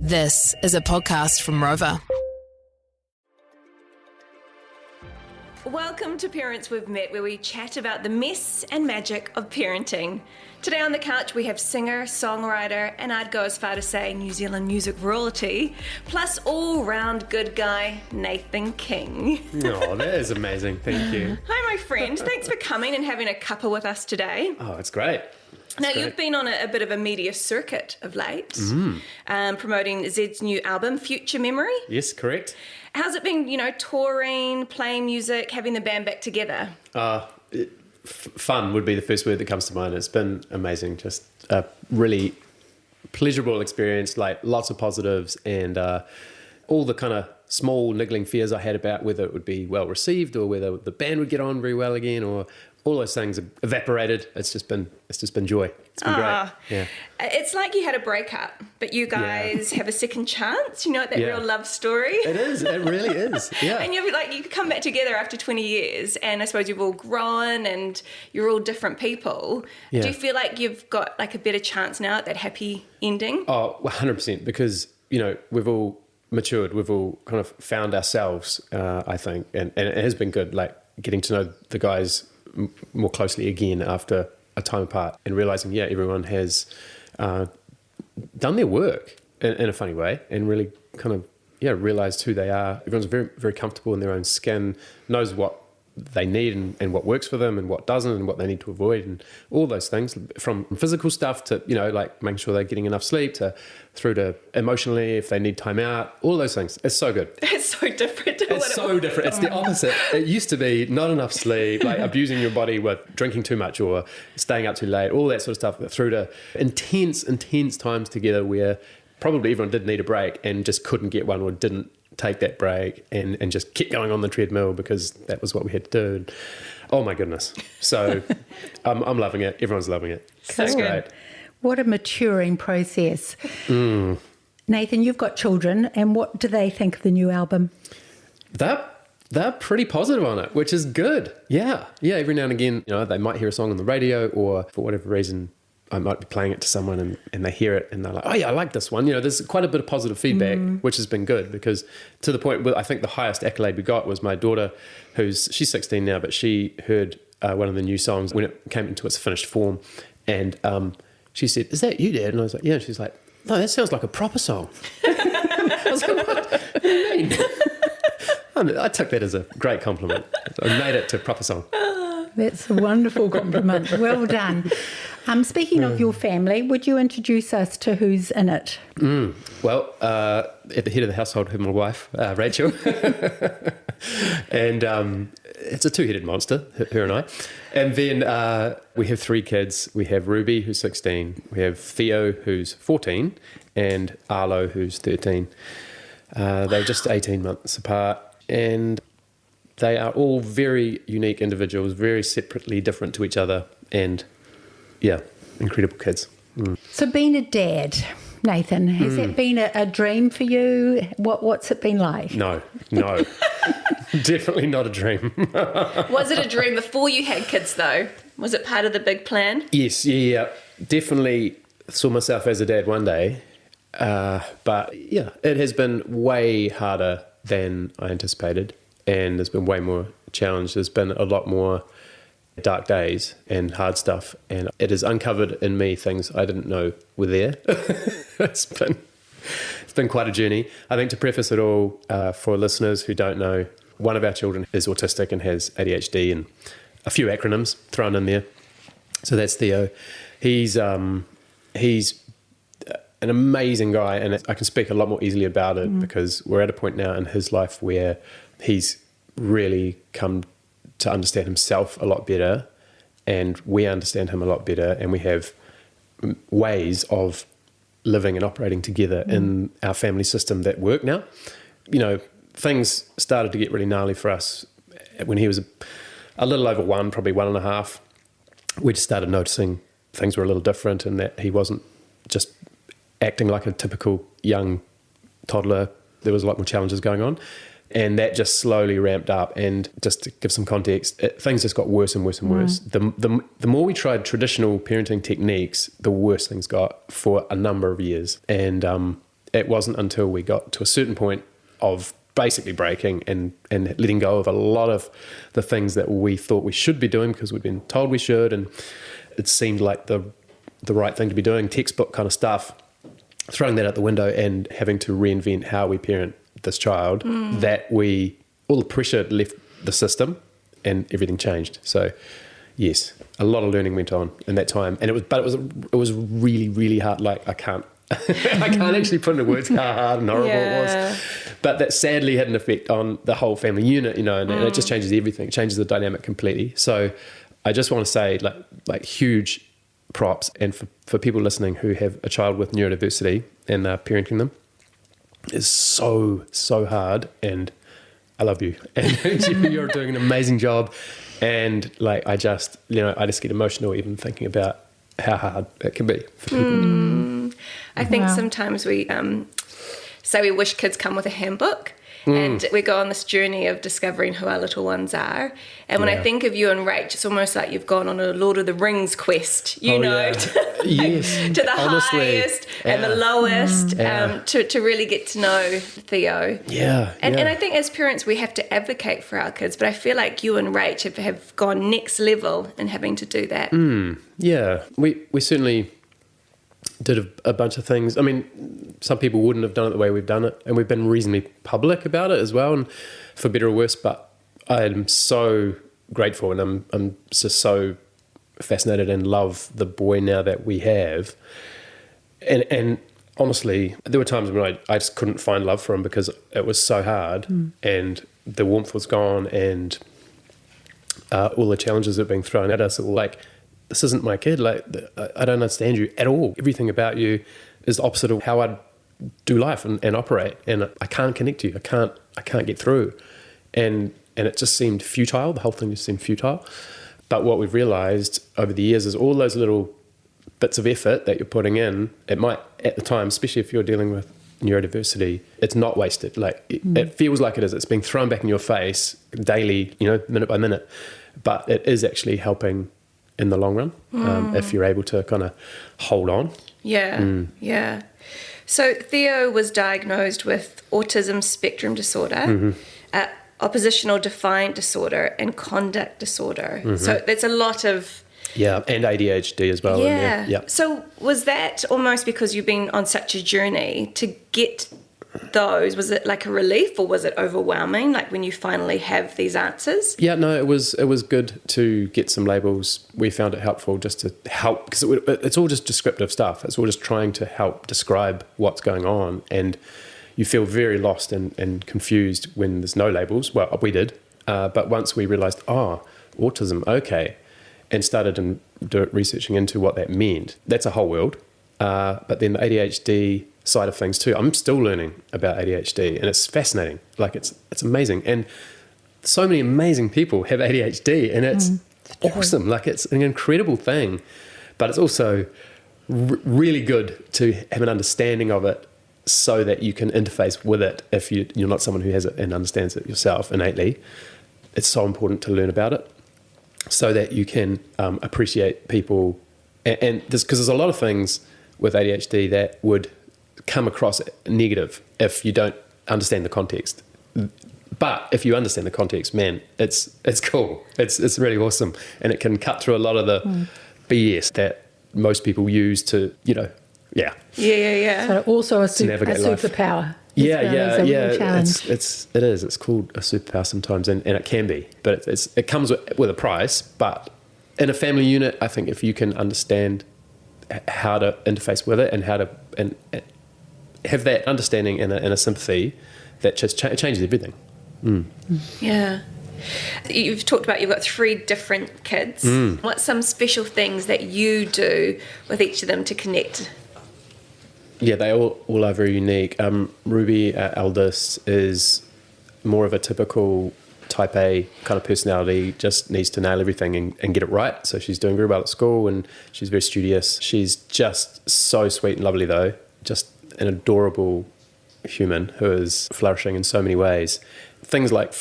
This is a podcast from Rover. Welcome to Parents We've Met, where we chat about the mess and magic of parenting. Today on the couch we have singer, songwriter, and I'd go as far to say New Zealand music royalty, plus all-round good guy Nathan King. Oh, that is amazing. Thank you. Hi, my friend. Thanks for coming and having a cuppa with us today. Oh, it's great. Now, you've been on a bit of a media circuit of late, promoting Zed's new album, Future Memory. Yes, correct. How's it been, touring, playing music, having the band back together? Fun would be the first word that comes to mind. It's been amazing. Just a really pleasurable experience, like lots of positives, and all the kind of small niggling fears I had about whether it would be well received or whether the band would get on very well again, or all those things have evaporated. It's just been joy. It's been great. Yeah. It's like you had a breakup, but you guys have a second chance. That real love story. It is. It really is. Yeah. And you come back together after 20 years, and I suppose you've all grown and you're all different people. Yeah. Do you feel like you've got like a better chance now at that happy ending? Oh, 100%, because we've all matured. We've all kind of found ourselves, I think, and it has been good, like getting to know the guys more closely again after a time apart, and realizing everyone has done their work in a funny way, and really kind of realized who they are. Everyone's very, very comfortable in their own skin, knows what they need and what works for them and what doesn't, and what they need to avoid, and all those things, from physical stuff to like making sure they're getting enough sleep, through to emotionally if they need time out, all those things. It's so good. It's so different. It's so different. It's the opposite. It used to be not enough sleep, like abusing your body with drinking too much or staying up too late, all that sort of stuff, through to intense times together where probably everyone did need a break and just couldn't get one, or didn't take that break, and just keep going on the treadmill because that was what we had to do. And, oh my goodness. So I'm loving it. Everyone's loving it. So it's good. great. What a maturing process. Nathan, you've got children, and what do they think of the new album? They're pretty positive on it, which is good. Yeah. Every now and again, they might hear a song on the radio, or for whatever reason, I might be playing it to someone and they hear it and they're like, oh yeah, I like this one. There's quite a bit of positive feedback, which has been good, because to the point where I think the highest accolade we got was my daughter, she's 16 now, but she heard one of the new songs when it came into its finished form, and she said, "Is that you, Dad?" And I was like, "Yeah." And she's like, "No, that sounds like a proper song." I was like, what do you mean? I took that as a great compliment. I made it to a proper song. That's a wonderful compliment. Well done. Speaking of your family, would you introduce us to who's in it? Well, at the head of the household, my wife, Rachel. And it's a two-headed monster, her and I. And then we have three kids. We have Ruby, who's 16. We have Theo, who's 14. And Arlo, who's 13. They're just 18 months apart. And they are all very unique individuals, very separately different to each other, and incredible kids. So being a dad, Nathan, has that been a dream for you? What's it been like? No, definitely not a dream. Was it a dream before you had kids, though? Was it part of the big plan? Yes, definitely saw myself as a dad one day, but it has been way harder than I anticipated. And there's been way more challenge. There's been a lot more dark days and hard stuff. And it has uncovered in me things I didn't know were there. It's been quite a journey. I think to preface it all, for listeners who don't know, one of our children is autistic and has ADHD, and a few acronyms thrown in there. So that's Theo. He's an amazing guy, and I can speak a lot more easily about it because we're at a point now in his life where he's really come to understand himself a lot better, and we understand him a lot better, and we have ways of living and operating together in our family system that work now. Things started to get really gnarly for us when he was a little over one, probably 1.5. We just started noticing things were a little different, and that he wasn't just acting like a typical young toddler. There was a lot more challenges going on. And that just slowly ramped up. And just to give some context, things just got worse and worse and worse. The more we tried traditional parenting techniques, the worse things got for a number of years. And it wasn't until we got to a certain point of basically breaking and letting go of a lot of the things that we thought we should be doing because we'd been told we should, and it seemed like the right thing to be doing, textbook kind of stuff, throwing that out the window and having to reinvent how we parent this child, that all the pressure left the system and everything changed. So yes, a lot of learning went on in that time, and it was really, really hard. Like I can't actually put into words how hard and horrible it was. But that sadly had an effect on the whole family unit, and it just changes everything, changes the dynamic completely. So I just want to say like huge props, and for people listening who have a child with neurodiversity and parenting them is so hard, and I love you, and you're doing an amazing job. And like I just get emotional even thinking about how hard it can be for people. I think sometimes we say we wish kids come with a handbook, and we go on this journey of discovering who our little ones are. And when I think of you and Rach, it's almost like you've gone on a Lord of the Rings quest, to the highest and the lowest, to really get to know Theo. And I think as parents we have to advocate for our kids, but I feel like you and Rach have gone next level in having to do that. We certainly did a bunch of things. I mean, some people wouldn't have done it the way we've done it, and we've been reasonably public about it as well, and for better or worse. But I'm so grateful, and I'm just so fascinated and love the boy now that we have. And honestly, there were times when I just couldn't find love for him because it was so hard, and the warmth was gone, and all the challenges that were being thrown at us, like, this isn't my kid. Like, I don't understand you at all. Everything about you is the opposite of how I'd do life and operate. And I can't connect to you. I can't get through. And it just seemed futile. The whole thing just seemed futile. But what we've realized over the years is all those little bits of effort that you're putting in, it might, at the time, especially if you're dealing with neurodiversity, it's not wasted. Like, it feels like it is. It's being thrown back in your face daily, minute by minute. But it is actually helping in the long run, if you're able to kind of hold on. So Theo was diagnosed with autism spectrum disorder, oppositional defiant disorder, and conduct disorder. So that's a lot of... and ADHD as well. So was that almost because you've been on such a journey to get those? Was it like a relief, or was it overwhelming, like when you finally have these answers? No, it was good to get some labels. We found it helpful just to help, because it's all just descriptive stuff. It's all just trying to help describe what's going on, and you feel very lost and confused when there's no labels. Well, we did, but once we realized, autism, okay, and started researching into what that meant, that's a whole world. But then the ADHD side of things too. I'm still learning about ADHD, and it's fascinating. Like, it's amazing, and so many amazing people have ADHD, and it's awesome. Like, it's an incredible thing, but it's also really good to have an understanding of it so that you can interface with it if you're not someone who has it and understands it yourself innately. It's so important to learn about it so that you can appreciate people, and because there's a lot of things with ADHD that would come across negative if you don't understand the context. But if you understand the context, man, it's cool. It's really awesome, and it can cut through a lot of the BS that most people use to, So also a superpower. It's called a superpower sometimes, and it can be, but it comes with a price. But in a family unit, I think if you can understand how to interface with it and how to and have that understanding and a sympathy, that just changes everything. You've talked about you've got 3 different kids. What's some special things that you do with each of them to connect? They all are very unique. Ruby, our eldest, is more of a typical type A kind of personality, just needs to nail everything and get it right. So she's doing very well at school, and she's very studious. She's just so sweet and lovely, though. Just an adorable human who is flourishing in so many ways. Things like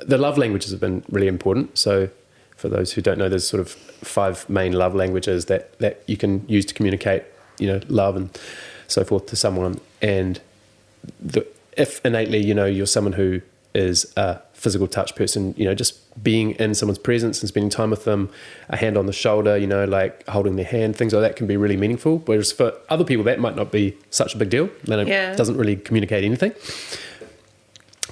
the love languages have been really important. So for those who don't know, there's sort of 5 main love languages that you can use to communicate, love. And so forth to someone. And if innately, you're someone who is a physical touch person, just being in someone's presence and spending time with them, a hand on the shoulder, like holding their hand, things like that can be really meaningful. Whereas for other people, that might not be such a big deal. Then it doesn't really communicate anything.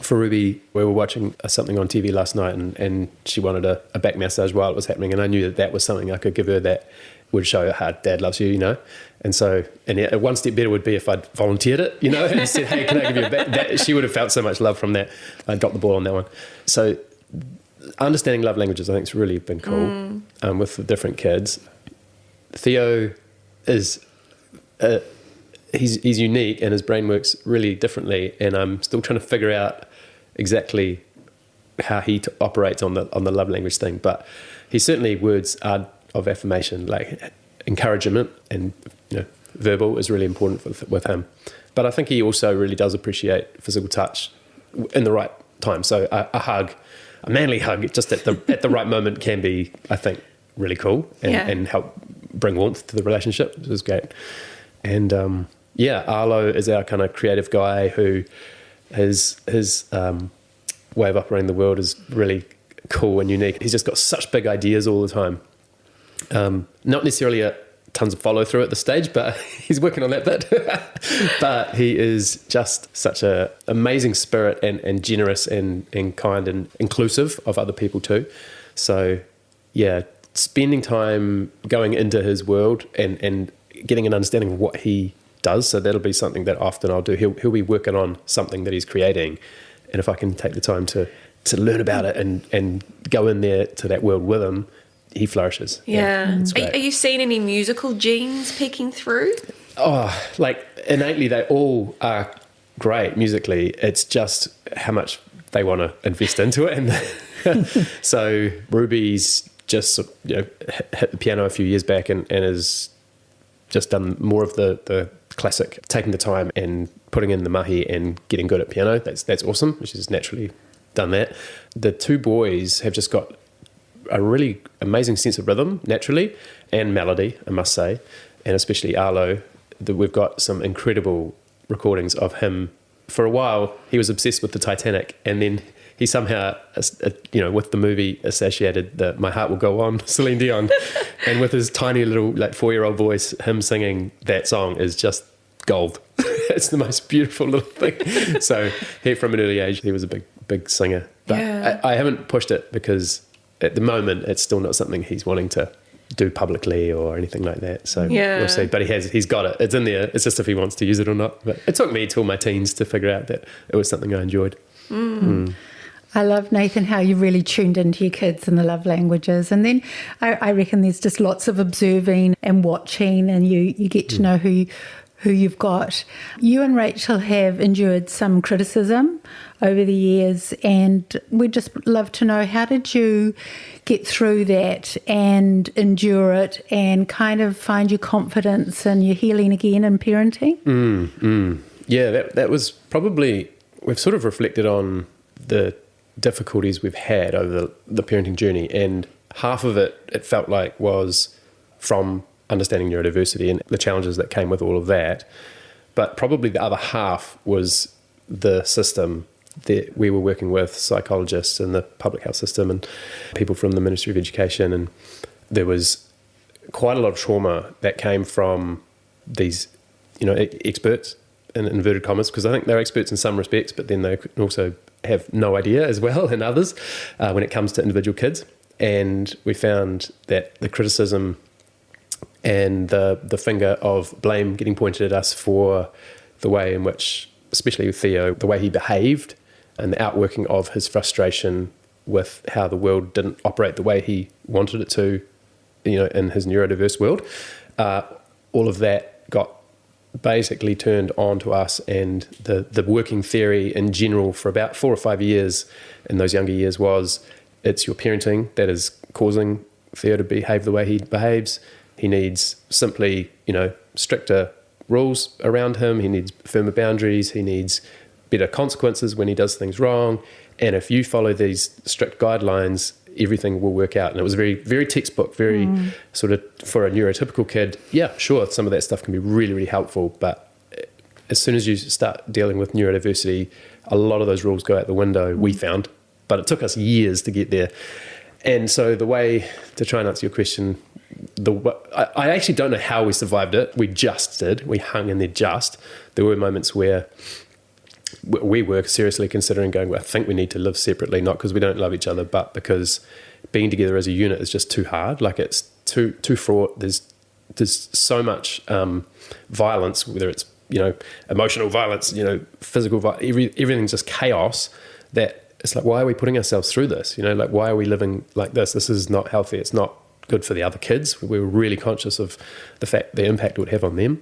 For Ruby, we were watching something on TV last night, and she wanted a back massage while it was happening, and I knew that was something I could give her that would show her how Dad loves you, And so, and one step better would be if I'd volunteered it, and said, hey, can I give you a back? She would have felt so much love from that. I dropped the ball on that one. So understanding love languages, I think, has really been cool with the different kids. Theo is... He's unique, and his brain works really differently, and I'm still trying to figure out exactly how he operates on the love language thing. But he certainly words are of affirmation, like encouragement, and verbal is really important with him. But I think he also really does appreciate physical touch in the right time. So a hug, a manly hug, just at the right moment can be, I think, really cool and help bring warmth to the relationship, which is great. And Arlo is our kind of creative guy who his way of operating the world is really cool and unique. He's just got such big ideas all the time. Not necessarily tons of follow through at this stage, but he's working on that bit. But he is just such a amazing spirit and generous and kind and inclusive of other people too. So spending time going into his world and getting an understanding of what he does. So that'll be something that often I'll do. He'll be working on something that he's creating, and if I can take the time to learn about it and go in there to that world with him, he flourishes. Are you seeing any musical genes peeking through? Like innately they all are great musically. It's just how much they want to invest into it. And so Ruby's just hit the piano a few years back and has just done more of the classic, taking the time and putting in the mahi and getting good at piano. That's awesome. She's naturally done that. The two boys have just got a really amazing sense of rhythm naturally and melody, I must say, and especially Arlo. We've got some incredible recordings of him. For a while, he was obsessed with the Titanic, and then he somehow, with the movie associated the My Heart Will Go On, Celine Dion, and with his tiny little 4-year-old voice, him singing that song is just gold. It's the most beautiful little thing. So from an early age, he was a big singer. But I haven't pushed it because at the moment, it's still not something he's wanting to do publicly or anything like that. So we'll see. But he's got it. It's in there. It's just if he wants to use it or not. But it took me till my teens to figure out that it was something I enjoyed. I love, Nathan, how you really tuned into your kids and the love languages. And then I reckon there's just lots of observing and watching, and you get to know who you've got. You and Rachel have endured some criticism over the years, and we'd just love to know, how did you get through that and endure it and kind of find your confidence and your healing again in parenting? Yeah, that was probably, we've sort of reflected on the difficulties we've had over the parenting journey, and half of it felt like was from understanding neurodiversity and the challenges that came with all of that, but probably the other half was the system that we were working with, psychologists and the public health system and people from the Ministry of Education, and there was quite a lot of trauma that came from these experts in inverted commas, because I think they're experts in some respects, but then they can also have no idea as well in others when it comes to individual kids. And we found that the criticism and the finger of blame getting pointed at us for the way in which, especially with Theo, the way he behaved and the outworking of his frustration with how the world didn't operate the way he wanted it to, in his neurodiverse world, all of that got basically turned on to us, and the working theory in general for about 4 or 5 years in those younger years was, it's your parenting that is causing Theo to behave the way he behaves. He needs simply, stricter rules around him. He needs firmer boundaries. He needs better consequences when he does things wrong. And if you follow these strict guidelines, everything will work out. And it was very, very textbook, very sort of, for a neurotypical kid, yeah, sure, some of that stuff can be really, really helpful, but as soon as you start dealing with neurodiversity, a lot of those rules go out the window, we found, but it took us years to get there. And so the way, to try and answer your question, I actually don't know how we survived it. We just did. We hung in there just. There were moments where we were seriously considering going, well, I think we need to live separately, not because we don't love each other, but because being together as a unit is just too hard. Like, it's too fraught. There's so much violence, whether it's, emotional violence, physical violence, everything's just chaos, that it's like, why are we putting ourselves through this? Like, why are we living like this? This is not healthy. It's not good for the other kids. We were really conscious of the impact it would have on them.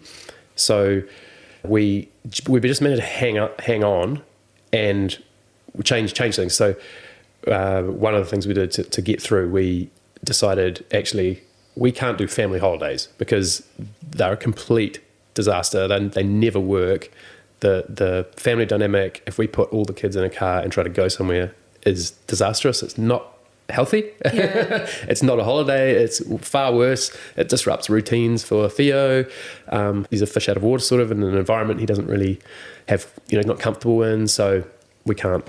So we just managed to hang on and change things. So one of the things we did to get through, we decided, actually, we can't do family holidays because they're a complete disaster. They never work. The family dynamic, if we put all the kids in a car and try to go somewhere, is disastrous. It's not healthy. Yeah. It's not a holiday. It's far worse. It disrupts routines for Theo. He's a fish out of water, sort of, in an environment he doesn't really have, not comfortable in. So we can't,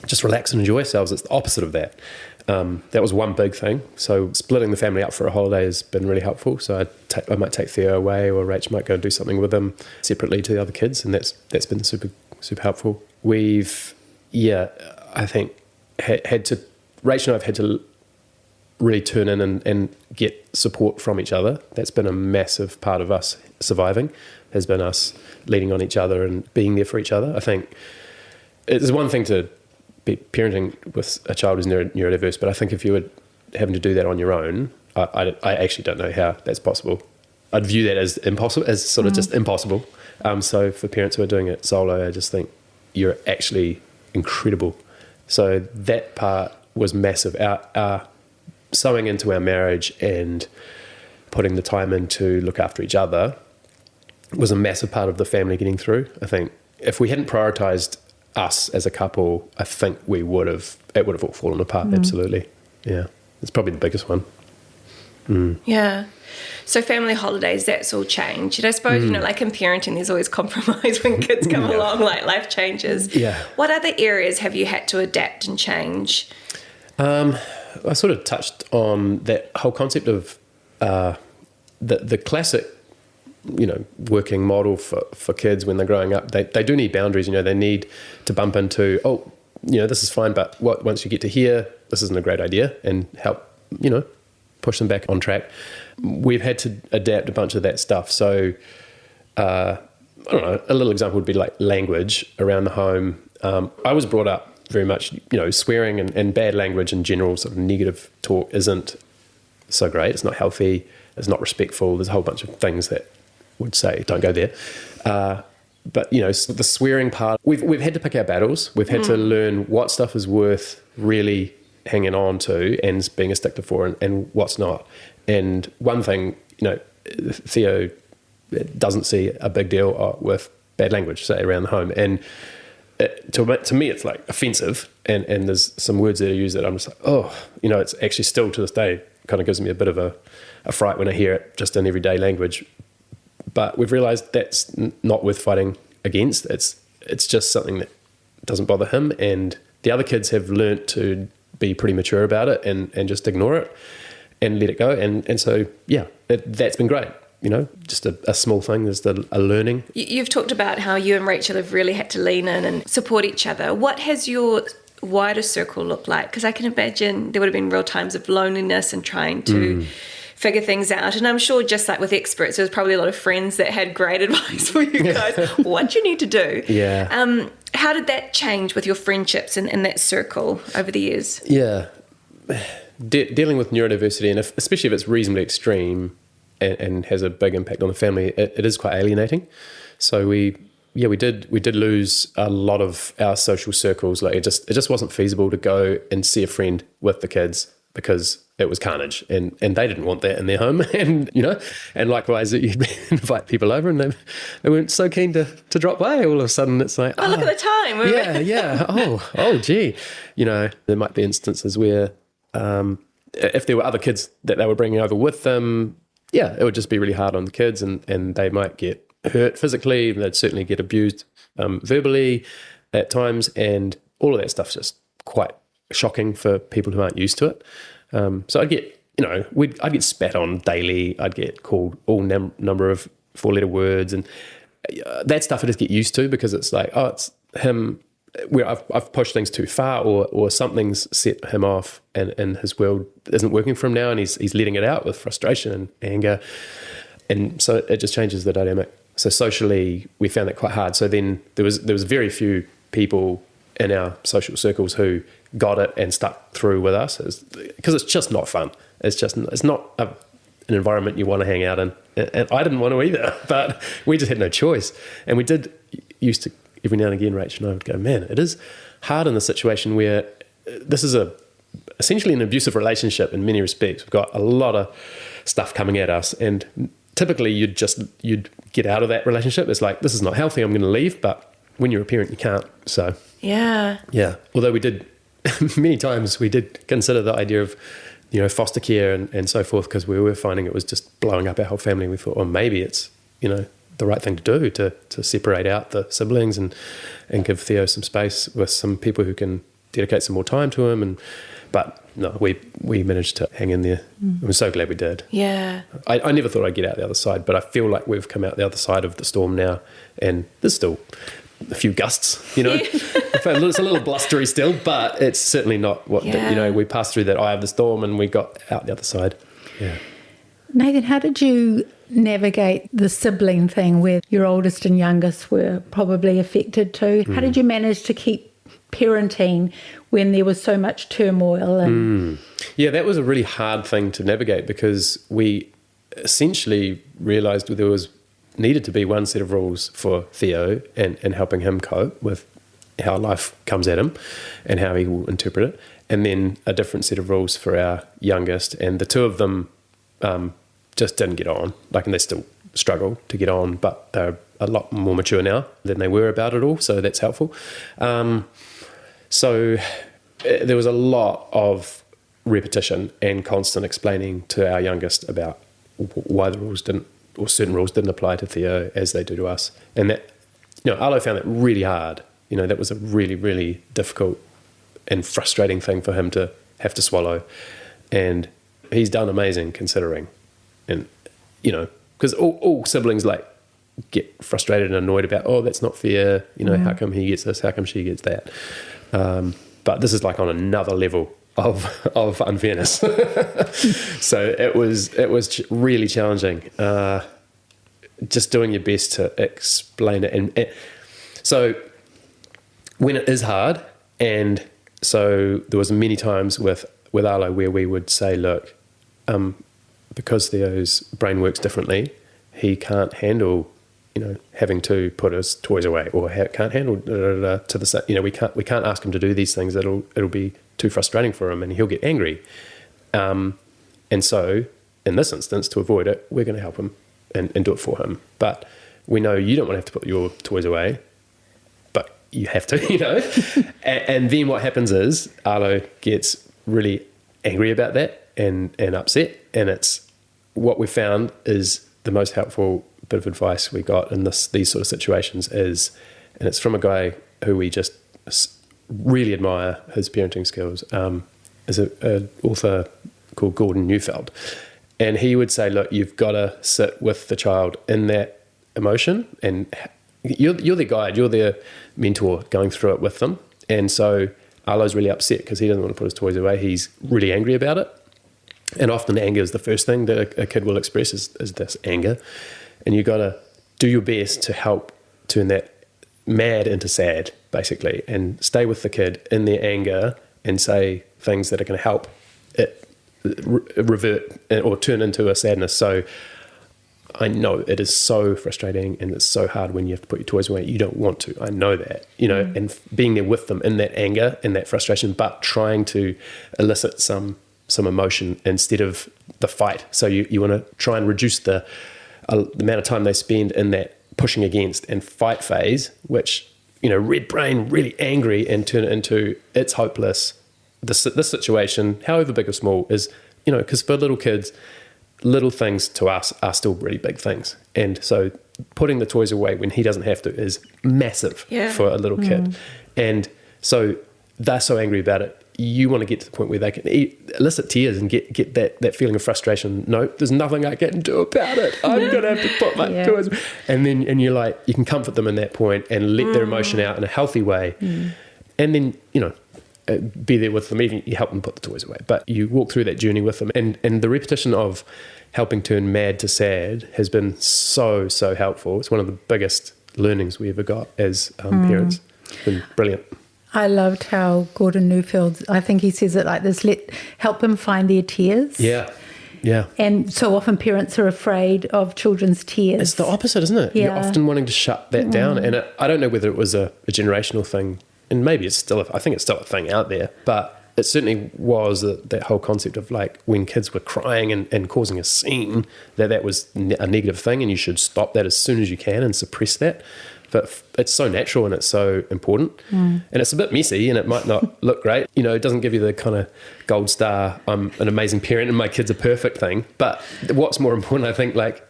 just relax and enjoy ourselves. It's the opposite of that. That was one big thing. So splitting the family up for a holiday has been really helpful. So I might take Theo away, or Rach might go and do something with him separately to the other kids, and that's been super, super helpful. We've, I think, Rach and I have had to really turn in and get support from each other. That's been a massive part of us surviving, has been us leaning on each other and being there for each other. I think it's one thing to be parenting with a child who's neurodiverse, but I think if you were having to do that on your own, I actually don't know how that's possible. I'd view that as impossible, as sort of just impossible. So for parents who are doing it solo, I just think you're actually incredible. So that part was massive. Our sewing into our marriage and putting the time in to look after each other was a massive part of the family getting through. I think if we hadn't prioritized us as a couple, I think it would have all fallen apart. Absolutely. Yeah. It's probably the biggest one. Yeah. So family holidays, that's all changed. And I suppose, like in parenting, there's always compromise when kids come along, like life changes. Yeah. What other areas have you had to adapt and change? I sort of touched on that whole concept of the classic, working model for kids when they're growing up. They do need boundaries. They need to bump into, this is fine, but once you get to here, this isn't a great idea, and help, push them back on track. We've had to adapt a bunch of that stuff. So, I don't know, a little example would be like language around the home. I was brought up very much, swearing and bad language in general, sort of negative talk isn't so great. It's not healthy. It's not respectful. There's a whole bunch of things that would say, don't go there. But, the swearing part, we've had to pick our battles. We've had to learn what stuff is worth really hanging on to and being a stickler for, and what's not. And one thing, Theo doesn't see a big deal with bad language, say, around the home. And to me, it's like offensive. And there's some words that are used that I'm just like, it's actually still to this day kind of gives me a bit of a fright when I hear it just in everyday language. But we've realised that's not worth fighting against. It's just something that doesn't bother him. And the other kids have learnt to be pretty mature about it and just ignore it and let it go. And so, that's been great. Just a small thing, there's a learning. You've talked about how you and Rachel have really had to lean in and support each other. What has your wider circle looked like? Because I can imagine there would have been real times of loneliness and trying to figure things out. And I'm sure, just like with experts, there's probably a lot of friends that had great advice for you guys, what you need to do. Yeah. How did that change with your friendships and that circle over the years? Yeah. Dealing with neurodiversity, and especially if it's reasonably extreme and has a big impact on the family, it is quite alienating. So we did lose a lot of our social circles. Like it just wasn't feasible to go and see a friend with the kids because it was carnage, and they didn't want that in their home. And and likewise, you invite people over and they weren't so keen to drop by. All of a sudden, it's like, look at the time. Yeah. Oh, gee. There might be instances where if there were other kids that they were bringing over with them, it would just be really hard on the kids, and they might get hurt physically, they'd certainly get abused verbally at times, and all of that stuff's just quite shocking for people who aren't used to it. So I'd get, I'd get spat on daily. I'd get called all number of 4-letter words, and that stuff I just get used to, because it's like, oh, it's him, where I've pushed things too far, or something's set him off, and his world isn't working for him now, and he's letting it out with frustration and anger, and so it just changes the dynamic. So socially, we found that quite hard. So then there was very few people in our social circles who got it and stuck through with us, because it's just not fun. It's not an environment you want to hang out in, and I didn't want to either. But we just had no choice, and we did used to every now and again. Rach and I would go, man, it is hard in the situation where this is essentially an abusive relationship in many respects. We've got a lot of stuff coming at us, and typically you'd get out of that relationship. It's like, this is not healthy, I'm going to leave. But when you're a parent, you can't. So yeah. Although we did many times, we did consider the idea of foster care and so forth, because we were finding it was just blowing up our whole family. We thought, well, maybe it's the right thing to do to separate out the siblings and give Theo some space with some people who can dedicate some more time to him. But no, we managed to hang in there. I'm so glad we did. Yeah. I never thought I'd get out the other side, but I feel like we've come out the other side of the storm now, and there's still a few gusts, It's a little blustery still, but it's certainly not what, we passed through that eye of the storm and we got out the other side. Yeah. Nathan, how did you navigate the sibling thing where your oldest and youngest were probably affected too? How did you manage to keep parenting when there was so much turmoil? Yeah, that was a really hard thing to navigate, because we essentially realised there needed to be one set of rules for Theo and helping him cope with how life comes at him and how he will interpret it, and then a different set of rules for our youngest. And the two of them just didn't get on, and they still struggle to get on, but they're a lot more mature now than they were about it all, so that's helpful. So there was a lot of repetition and constant explaining to our youngest about why the rules didn't, or certain rules didn't apply to Theo as they do to us. And that, Arlo found that really hard. That was a really, really difficult and frustrating thing for him to have to swallow. And he's done amazing considering. And, because all siblings get frustrated and annoyed about, oh, that's not fair. How come he gets this? How come she gets that? But this is on another level of unfairness. So it was really challenging. Just doing your best to explain it. And so when it is hard, and so there was many times with Arlo where we would say, look, because Theo's brain works differently, he can't handle having to put his toys away, or can't handle to the we can't ask him to do these things. It'll be too frustrating for him, and he'll get angry. And so in this instance, to avoid it, we're going to help him and do it for him. But we know you don't want to have to put your toys away, but you have to, and then what happens is Arlo gets really angry about that and upset, and it's what we found is the most helpful bit of advice we got in these sort of situations is, and it's from a guy who we just really admire his parenting skills, is an author called Gordon Neufeld. And he would say, look, you've got to sit with the child in that emotion, and you're their guide, you're their mentor going through it with them. And so Arlo's really upset because he doesn't want to put his toys away. He's really angry about it. And often anger is the first thing that a kid will express is this anger. And you've got to do your best to help turn that mad into sad, basically, and stay with the kid in their anger and say things that are going to help it revert or turn into a sadness. So I know it is so frustrating and it's so hard when you have to put your toys away. You don't want to. I know that, and being there with them in that anger and that frustration, but trying to elicit some emotion instead of the fight. So you want to try and reduce the amount of time they spend in that pushing against and fight phase, which, red brain, really angry, and turn it into it's hopeless. This situation, however big or small, is, because for little kids, little things to us are still really big things. And so putting the toys away when he doesn't have to is massive for a little kid. And so they're so angry about it. You want to get to the point where they can elicit tears and get that feeling of frustration. No, there's nothing I can do about it. I'm going to have to put my toys. And you're like, you can comfort them in that point and let their emotion out in a healthy way. And then, be there with them, even you help them put the toys away. But you walk through that journey with them. And the repetition of helping turn mad to sad has been so, so helpful. It's one of the biggest learnings we ever got as parents. It's been brilliant. I loved how Gordon Neufeld, I think he says it like this, help them find their tears. Yeah. And so often parents are afraid of children's tears. It's the opposite, isn't it? Yeah. You're often wanting to shut that down. And I don't know whether it was a generational thing, and maybe it's still, I think it's still a thing out there, but it certainly was that whole concept of like when kids were crying and causing a scene, that was a negative thing and you should stop that as soon as you can and suppress that. But it's so natural and it's so important. And it's a bit messy and it might not look great. It doesn't give you the kind of gold star, I'm an amazing parent and my kids are perfect thing. But what's more important, I think, like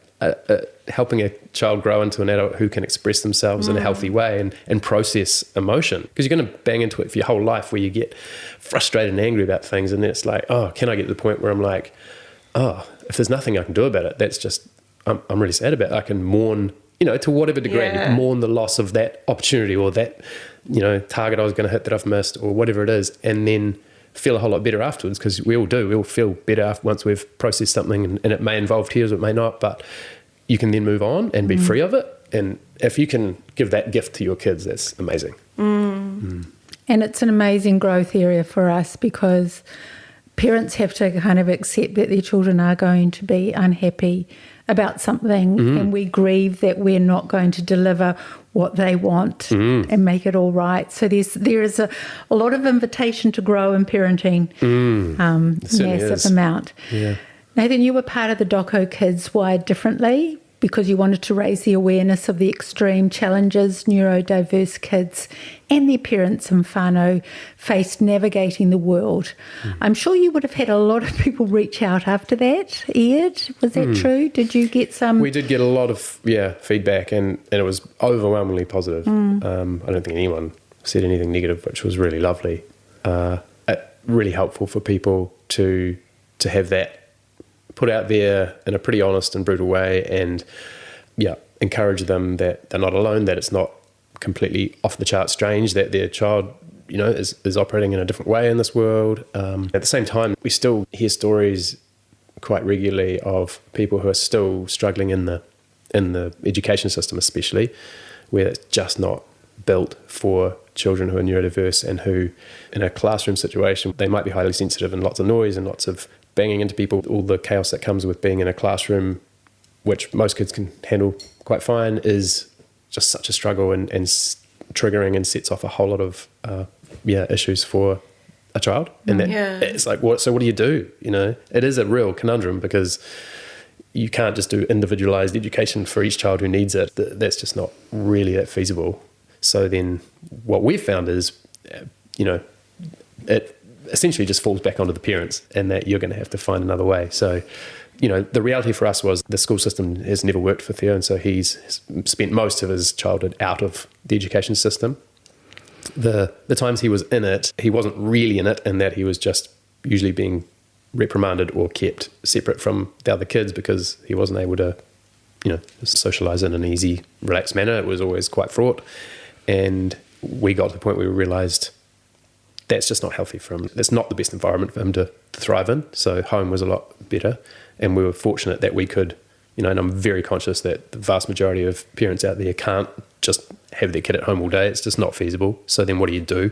helping a child grow into an adult who can express themselves in a healthy way and process emotion. Because you're going to bang into it for your whole life where you get frustrated and angry about things. And then it's like, oh, can I get to the point where I'm like, oh, if there's nothing I can do about it, that's just, I'm really sad about it. I can mourn, to whatever degree, mourn the loss of that opportunity or that, target I was going to hit that I've missed or whatever it is, and then feel a whole lot better afterwards, because we all do. We all feel better once we've processed something, and it may involve tears or it may not, but you can then move on and be free of it. And if you can give that gift to your kids, that's amazing. And it's an amazing growth area for us, because parents have to kind of accept that their children are going to be unhappy about something, and we grieve that we're not going to deliver what they want and make it all right. So there is a lot of invitation to grow in parenting, massive amount. Yeah. Nathan, you were part of the Doco Kids Wired Differently because you wanted to raise the awareness of the extreme challenges neurodiverse kids and their parents in whānau faced navigating the world. I'm sure you would have had a lot of people reach out after that aired. Was that true? Did you get some? We did get a lot of feedback, and it was overwhelmingly positive. I don't think anyone said anything negative, which was really lovely. Really helpful for people to have that put out there in a pretty honest and brutal way, and encourage them that they're not alone, that it's not completely off the chart strange that their child is operating in a different way in this world. At the same time, we still hear stories quite regularly of people who are still struggling in the education system, especially where it's just not built for children who are neurodiverse, and who in a classroom situation they might be highly sensitive and lots of noise and lots of banging into people, all the chaos that comes with being in a classroom, which most kids can handle quite fine, is just such a struggle and triggering, and sets off a whole lot of issues for a child. And that it's like, what do you do? It is a real conundrum, because you can't just do individualized education for each child who needs it. That's just not really that feasible. So then what we've found is, it essentially just falls back onto the parents, and that you're going to have to find another way. So, the reality for us was the school system has never worked for Theo, and so he's spent most of his childhood out of the education system. The times he was in it, he wasn't really in it, in that he was just usually being reprimanded or kept separate from the other kids because he wasn't able to, socialise in an easy, relaxed manner. It was always quite fraught. And we got to the point where we realised that's just not healthy for him. It's not the best environment for him to thrive in. So home was a lot better. And we were fortunate that we could, and I'm very conscious that the vast majority of parents out there can't just have their kid at home all day. It's just not feasible. So then what do you do?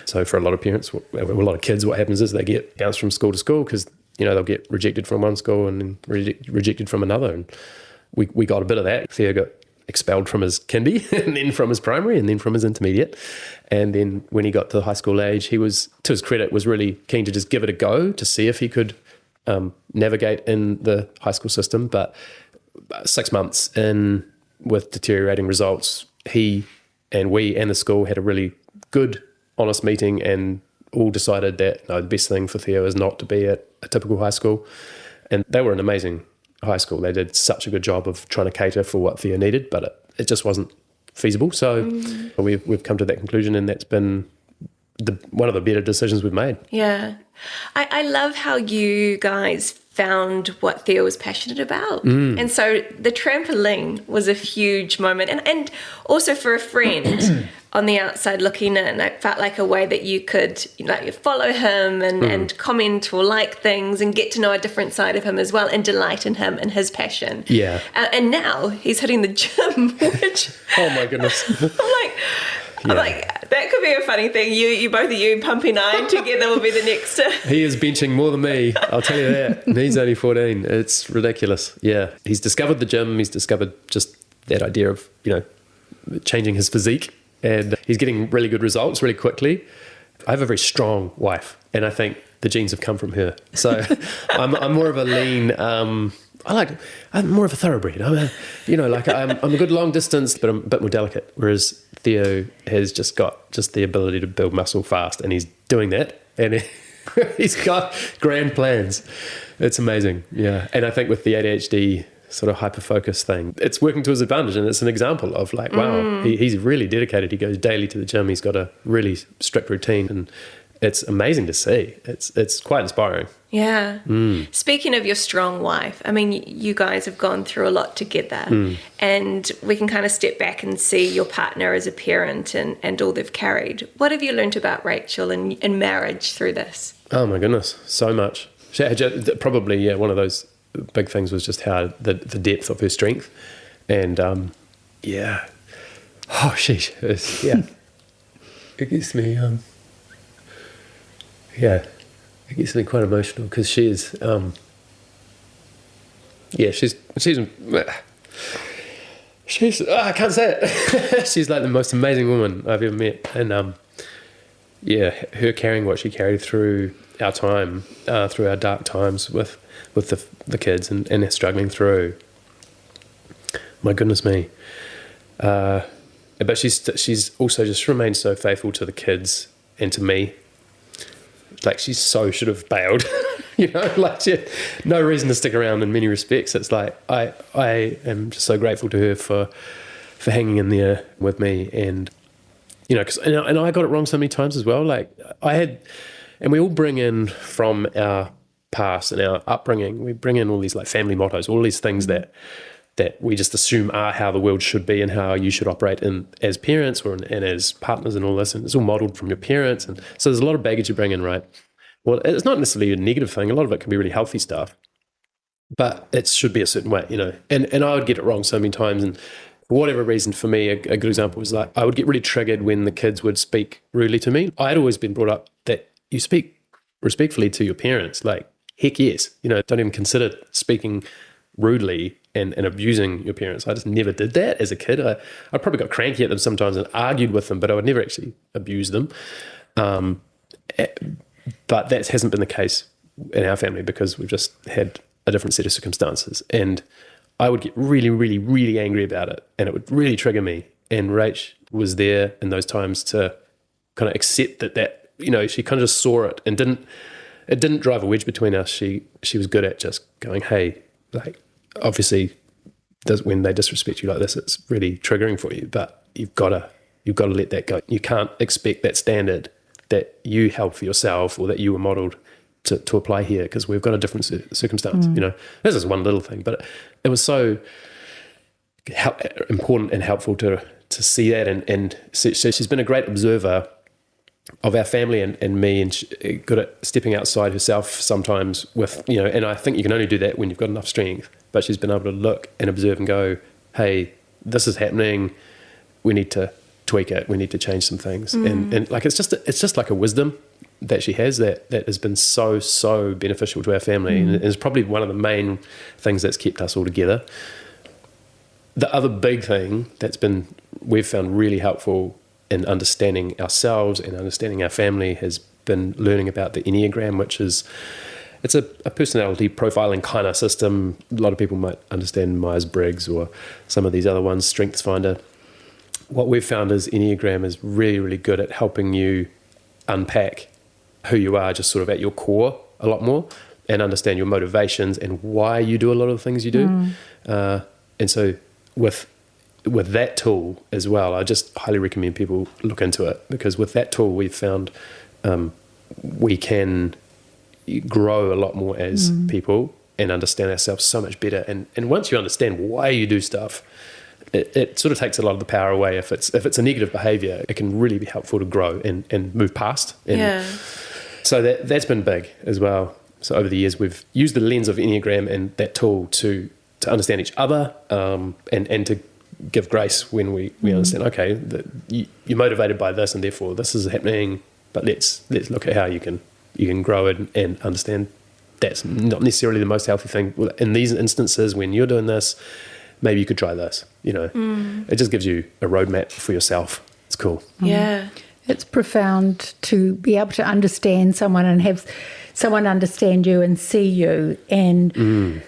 So for a lot of parents, a lot of kids, what happens is they get bounced from school to school, because, they'll get rejected from one school and then rejected from another. And we got a bit of that. Theo got expelled from his kindy, and then from his primary, and then from his intermediate. And then when he got to the high school age, he was, to his credit, was really keen to just give it a go to see if he could navigate in the high school system. But 6 months in, with deteriorating results, he and we and the school had a really good, honest meeting, and all decided that the best thing for Theo is not to be at a typical high school. And they were an amazing high school. They did such a good job of trying to cater for what Theo needed, but it just wasn't feasible. So we've come to that conclusion, and that's been one of the better decisions we've made. Yeah. I love how you guys found what Theo was passionate about. And so the trampoline was a huge moment. And also for a friend on the outside looking in, it felt like a way that you could follow him and comment or like things and get to know a different side of him as well and delight in him and his passion. Yeah. And now he's hitting the gym, which... Oh, my goodness. I'm like, that could be a funny thing. You both of you pumping iron together will be the next. He is benching more than me, I'll tell you that. And he's only 14. It's ridiculous. Yeah. He's discovered the gym. He's discovered just that idea of, changing his physique. And he's getting really good results really quickly. I have a very strong wife, and I think the genes have come from her. So I'm more of a lean... I'm more of a thoroughbred. I'm a good long distance, but I'm a bit more delicate. Whereas Theo has just got the ability to build muscle fast, and he's doing that, and he's got grand plans. It's amazing, yeah. And I think with the ADHD sort of hyper-focus thing, it's working to his advantage, and it's an example of wow, he's really dedicated. He goes daily to the gym. He's got a really strict routine, and it's amazing to see. It's quite inspiring. Yeah. Speaking of your strong wife, I mean, you guys have gone through a lot together, and we can kind of step back and see your partner as a parent and all they've carried. What have you learned about Rachel and marriage through this? Oh my goodness, so much. Probably, one of those big things was just how the depth of her strength, and oh sheesh, it gets me. It gets me quite emotional because she is, she's I can't say it. She's like the most amazing woman I've ever met, and her carrying what she carried through our time, through our dark times with the kids and struggling through. My goodness me, but she's also just remained so faithful to the kids and to me. Like, she so should have bailed, she had no reason to stick around in many respects. It's like, I am just so grateful to her for hanging in there with me. And, and I got it wrong so many times as well. Like, and we all bring in from our past and our upbringing, we bring in all these like family mottos, all these things that we just assume are how the world should be and how you should operate as parents and as partners and all this. And it's all modeled from your parents. And so there's a lot of baggage you bring in, right? Well, it's not necessarily a negative thing. A lot of it can be really healthy stuff, but it should be a certain way, And I would get it wrong so many times. And for whatever reason, for me, a good example was like, I would get really triggered when the kids would speak rudely to me. I had always been brought up that you speak respectfully to your parents. Like, heck yes. Don't even consider speaking rudely and abusing your parents. I just never did that as a kid. I probably got cranky at them sometimes and argued with them, but I would never actually abuse them. But that hasn't been the case in our family because we've just had a different set of circumstances. And I would get really, really, really angry about it, and it would really trigger me. And Rach was there in those times to kind of accept that she kind of just saw it and it didn't drive a wedge between us. She was good at just going, hey, like, obviously, when they disrespect you like this, it's really triggering for you. But you've got to let that go. You can't expect that standard that you held for yourself or that you were modelled to apply here because we've got a different circumstance. This is one little thing, but it was so important and helpful to see that. And so she's been a great observer of our family and me, and good at stepping outside herself sometimes with, and I think you can only do that when you've got enough strength. But she's been able to look and observe and go, hey, this is happening. We need to tweak it. We need to change some things. And like, it's just like a wisdom that she has that has been so beneficial to our family. And it's probably one of the main things that's kept us all together. The other big thing we've found really helpful in understanding ourselves and understanding our family has been learning about the Enneagram, which is, it's a personality profiling kind of system. A lot of people might understand Myers-Briggs or some of these other ones, StrengthsFinder. What we've found is Enneagram is really, really good at helping you unpack who you are just sort of at your core a lot more. and understand your motivations and why you do a lot of the things you do. And so with that tool as well, I just highly recommend people look into it, because with that tool we've found we can grow a lot more as people and understand ourselves so much better. And once you understand why you do stuff, it sort of takes a lot of the power away. If it's a negative behavior, it can really be helpful to grow and move past. And so that's been big as well. So over the years, we've used the lens of Enneagram and that tool to understand each other, and to give grace when we understand, okay, you're motivated by this and therefore this is happening, but let's look at how you can grow it and understand that's not necessarily the most healthy thing. In these instances, when you're doing this, maybe you could try this, It just gives you a roadmap for yourself. It's cool. Yeah. It's profound to be able to understand someone and have someone understand you and see you. And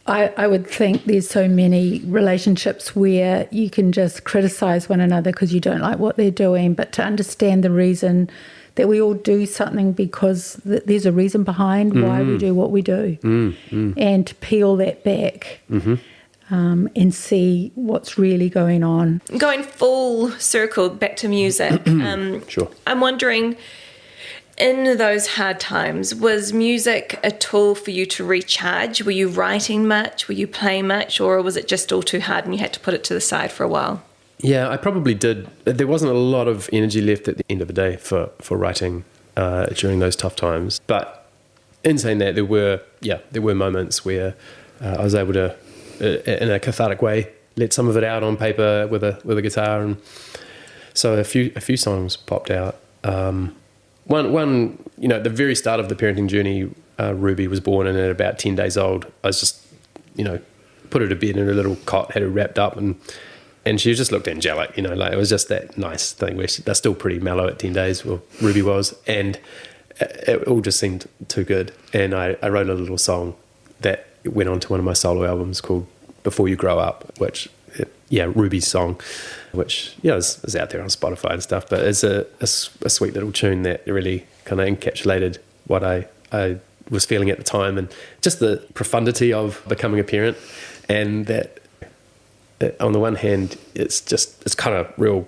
I would think there's so many relationships where you can just criticize one another because you don't like what they're doing, but to understand the reason that we all do something because there's a reason behind why we do what we do, and to peel that back and see what's really going on. Going full circle back to music, Sure. I'm wondering, in those hard times, was music a tool for you to recharge? Were you writing much? Were you playing much? Or was it just all too hard and you had to put it to the side for a while? Yeah, I probably did. There wasn't a lot of energy left at the end of the day for writing during those tough times. But in saying that, there were moments where I was able to, in a cathartic way, let some of it out on paper with a guitar, and so a few songs popped out. One, at the very start of the parenting journey, Ruby was born, and at about 10 days old, I was just, put her to bed in her little cot, had her wrapped up, and she just looked angelic, it was just that nice thing where they're still pretty mellow at 10 days, well, Ruby was, and it all just seemed too good. And I wrote a little song that went on to one of my solo albums called Before You Grow Up, which, Ruby's song, which, is out there on Spotify and stuff, but it's a sweet little tune that really kind of encapsulated what I was feeling at the time, and just the profundity of becoming a parent, and that on the one hand, it's kind of real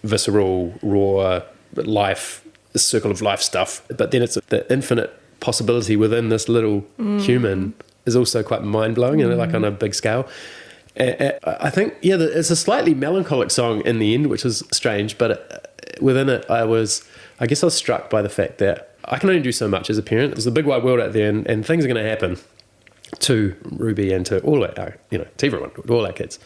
visceral, raw life, the circle of life stuff. But then it's the infinite possibility within this little human is also quite mind-blowing, like on a big scale. I think, it's a slightly melancholic song in the end, which is strange, but within it, I guess I was struck by the fact that I can only do so much as a parent. There's a big wide world out there, and things are going to happen to Ruby and to all our, to everyone, to all our kids,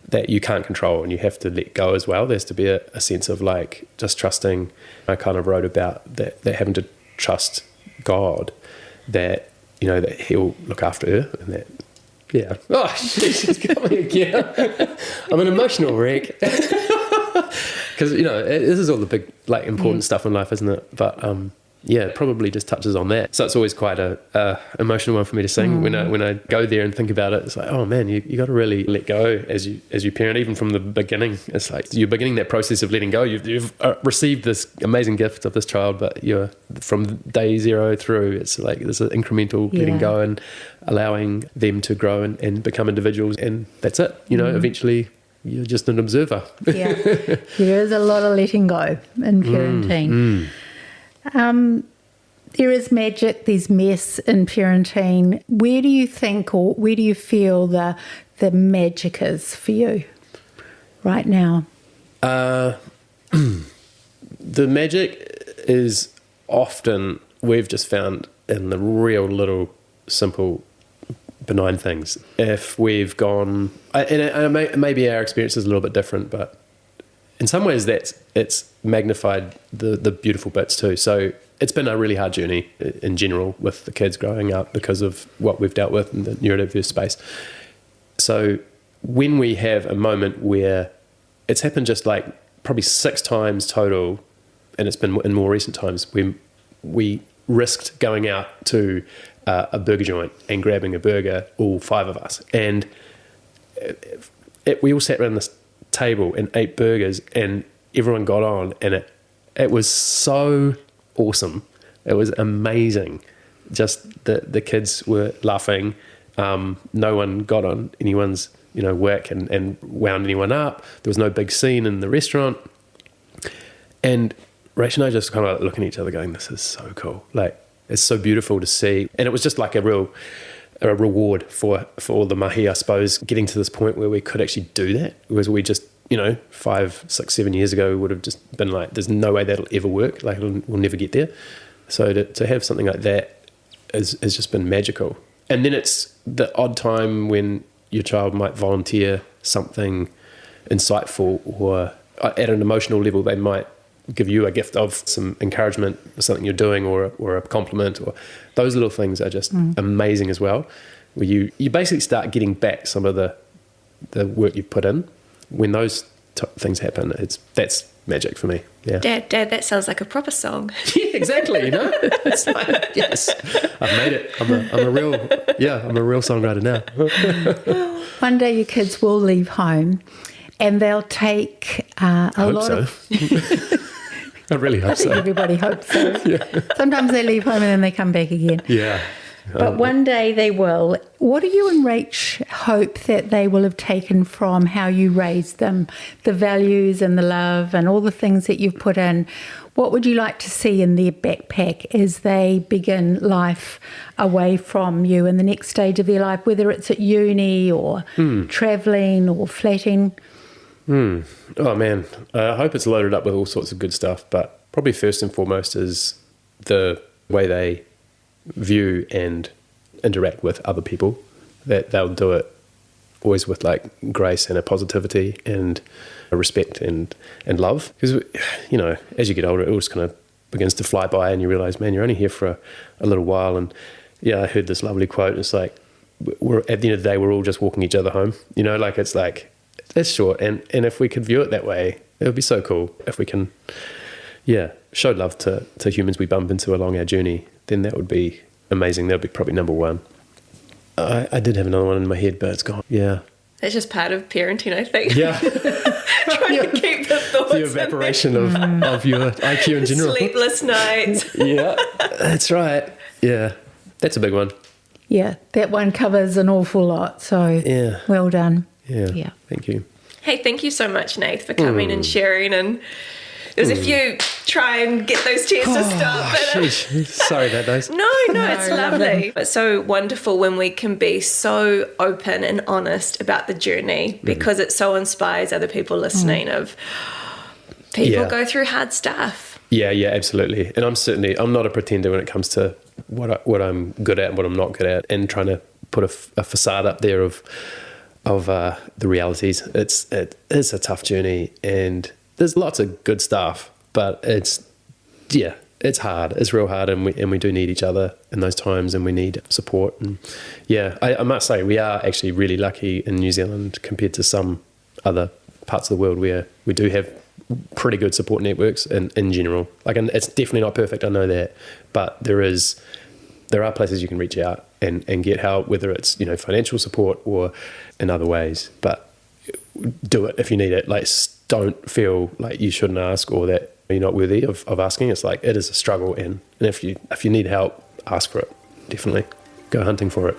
that you can't control and you have to let go as well. There's to be a sense of like just trusting. I kind of wrote about that having to trust God, that, that he'll look after her, and that, oh, she's got me again. I'm an emotional wreck. Because, this is all the big, important stuff in life, isn't it? But, it probably just touches on that. So it's always quite a emotional one for me to sing. When I go there and think about it, it's like, oh man, you got to really let go as you parent, even from the beginning. It's like you're beginning that process of letting go. You've received this amazing gift of this child, but you're from day zero through. It's like there's an incremental letting go and allowing them to grow and become individuals, and that's it. Eventually you're just an observer. Yeah, there is a lot of letting go in parenting. There is magic, there's mess in parenting. Where do you think, or where do you feel the magic is for you right now? The magic is often, we've just found, in the real little simple benign things. If we've gone, and maybe our experience is a little bit different, but in some ways it's magnified the beautiful bits too. So it's been a really hard journey in general with the kids growing up because of what we've dealt with in the neurodiverse space. So when we have a moment where it's happened just like probably 6 times total, and it's been in more recent times, when we risked going out to a burger joint and grabbing a burger, all 5 of us, and we all sat around this table and ate burgers, and everyone got on, and it was so awesome. It was amazing just the kids were laughing. No one got on anyone's work and wound anyone up. There was no big scene in the restaurant, and Rachel and I just kind of looking at each other going, this is so cool. Like, it's so beautiful to see. And it was just like a reward for all the mahi, I suppose, getting to this point where we could actually do that. Whereas we just, 5, 6, 7 years ago, we would have just been like, there's no way that'll ever work. Like, we'll never get there. So to have something like that has just been magical. And then it's the odd time when your child might volunteer something insightful, or at an emotional level, they might give you a gift of some encouragement for something you're doing, or a compliment, or those little things are just amazing as well, where you basically start getting back some of the work you've put in. When those things happen, that's magic for me. Yeah. Dad, that sounds like a proper song. Yeah, exactly. It's like, yes, I've made it. I'm a real songwriter now. One day your kids will leave home, and they'll take a lot of. I really hope so. Everybody hopes so. Yeah. Sometimes they leave home and then they come back again. Yeah. But one day they will. What do you and Rach hope that they will have taken from how you raised them, the values and the love and all the things that you've put in? What would you like to see in their backpack as they begin life away from you in the next stage of their life, whether it's at uni or travelling or flatting? Oh, man. I hope it's loaded up with all sorts of good stuff, but probably first and foremost is the way they view and interact with other people, that they'll do it always with like grace and a positivity and a respect and love. Because, as you get older, it all just kind of begins to fly by and you realise, man, you're only here for a little while. And I heard this lovely quote. It's like, we're at the end of the day, we're all just walking each other home. It's like, it's short. And if we could view it that way, it would be so cool if we can, show love to humans we bump into along our journey. Then that would be amazing. That would be probably number one. I did have another one in my head, but it's gone. Yeah. That's just part of parenting, I think. Yeah. Trying to keep the thoughts. The evaporation of your IQ in general. Sleepless nights. Yeah, that's right. Yeah, that's a big one. Yeah, that one covers an awful lot. So well done. Yeah. Thank you. Hey, thank you so much, Nath, for coming and sharing. And there's a few try and get those tears to stop. But, sorry about those. No, it's lovely. It's so wonderful when we can be so open and honest about the journey, because it so inspires other people listening of people go through hard stuff. Yeah, absolutely. And I'm not a pretender when it comes to what I'm good at and what I'm not good at, and trying to put a facade up there of the realities. It's a tough journey, and there's lots of good stuff, but it's hard. It's real hard, and we do need each other in those times, and we need support. And I must say we are actually really lucky in New Zealand compared to some other parts of the world where we do have pretty good support networks in general. Like, and it's definitely not perfect, I know that, but there are places you can reach out and get help, whether it's financial support or in other ways. But do it if you need it. Like, don't feel like you shouldn't ask or that you're not worthy of asking. It's like, it is a struggle, and if you need help, ask for it. Definitely go hunting for it.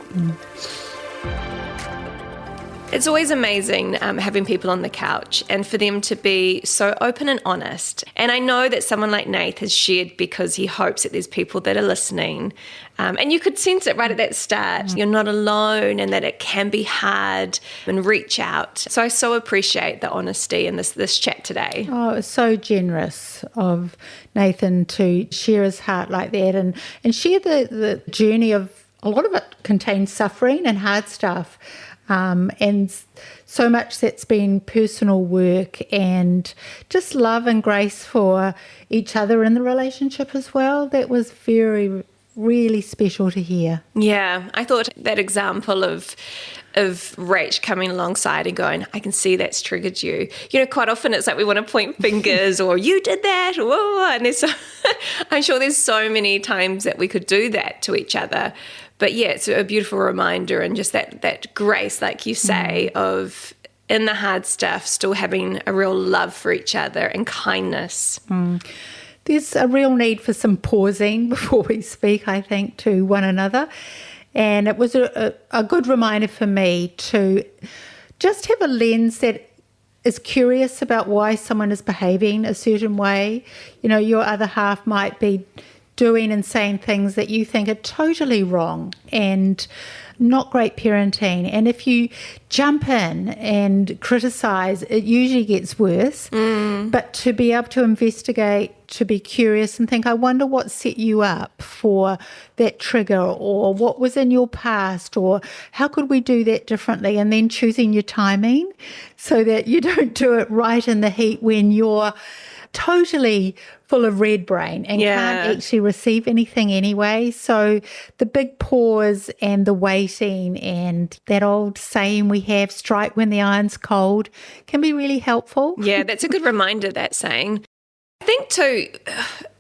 It's always amazing having people on the couch and for them to be so open and honest. And I know that someone like Nath has shared because he hopes that there's people that are listening. And you could sense it right at that start. You're not alone, and that it can be hard, and reach out. So I so appreciate the honesty in this chat today. Oh, it was so generous of Nathan to share his heart like that and share the journey of, a lot of it contains suffering and hard stuff. And so much that's been personal work and just love and grace for each other in the relationship as well. That was really special to hear. Yeah, I thought that example of Rach coming alongside and going, I can see that's triggered you. Quite often it's like we want to point fingers or you did that, or and I'm sure there's so many times that we could do that to each other. But yeah, it's a beautiful reminder, and just that grace, like you say, of in the hard stuff, still having a real love for each other and kindness. there's a real need for some pausing before we speak, I think, to one another. And it was a good reminder for me to just have a lens that is curious about why someone is behaving a certain way. You know, your other half might be doing and saying things that you think are totally wrong and not great parenting. And if you jump in and criticise, it usually gets worse. But to be able to investigate, to be curious and think, I wonder what set you up for that trigger, or what was in your past, or how could we do that differently? And then choosing your timing so that you don't do it right in the heat when you're totally full of red brain and can't actually receive anything anyway. So the big pause and the waiting and that old saying we have, strike when the iron's cold, can be really helpful. Yeah, that's a good reminder, that saying. I think too,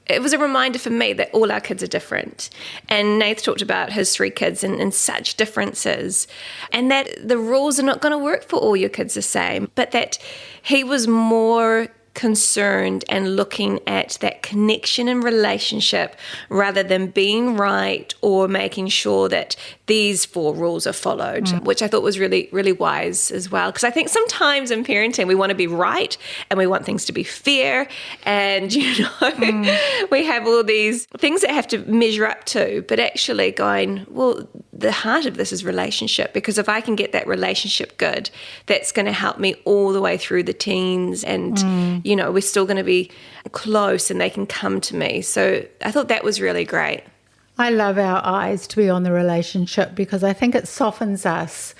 it was a reminder for me that all our kids are different. And Nath talked about his 3 kids and such differences, and that the rules are not going to work for all your kids the same, but that he was more concerned and looking at that connection and relationship rather than being right or making sure that these 4 rules are followed, which I thought was really, really wise as well. Because I think sometimes in parenting we want to be right and we want things to be fair, and we have all these things that have to measure up to, but actually going, well, the heart of this is relationship, because if I can get that relationship good, that's going to help me all the way through the teens, and we're still going to be close and they can come to me. So I thought that was really great. I love our eyes to be on the relationship, because I think it softens us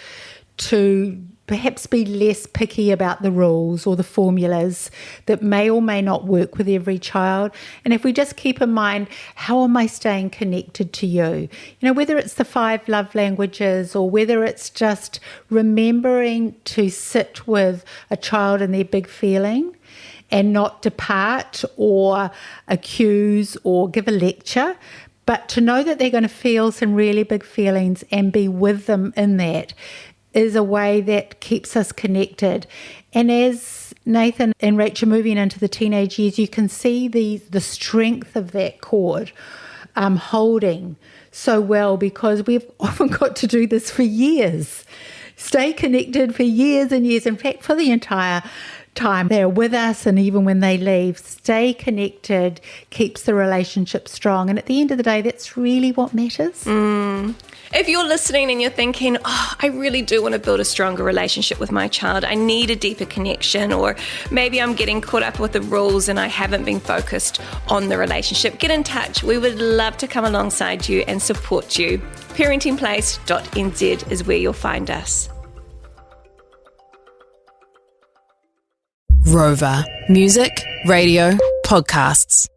to perhaps be less picky about the rules or the formulas that may or may not work with every child. And if we just keep in mind, how am I staying connected to you? Whether it's the 5 love languages, or whether it's just remembering to sit with a child and their big feeling and not depart or accuse or give a lecture, but to know that they're going to feel some really big feelings and be with them in that, is a way that keeps us connected. And as Nathan and Rach are moving into the teenage years, you can see the strength of that cord holding so well, because we've often got to do this for years. Stay connected for years and years. In fact, for the entire time they're with us, and even when they leave, stay connected keeps the relationship strong. And at the end of the day, that's really what matters. If you're listening and you're thinking, I really do want to build a stronger relationship with my child, I need a deeper connection, or maybe I'm getting caught up with the rules and I haven't been focused on the relationship, get in touch. We would love to come alongside you and support you. parentingplace.nz is where you'll find us. Rover. Music, radio, podcasts.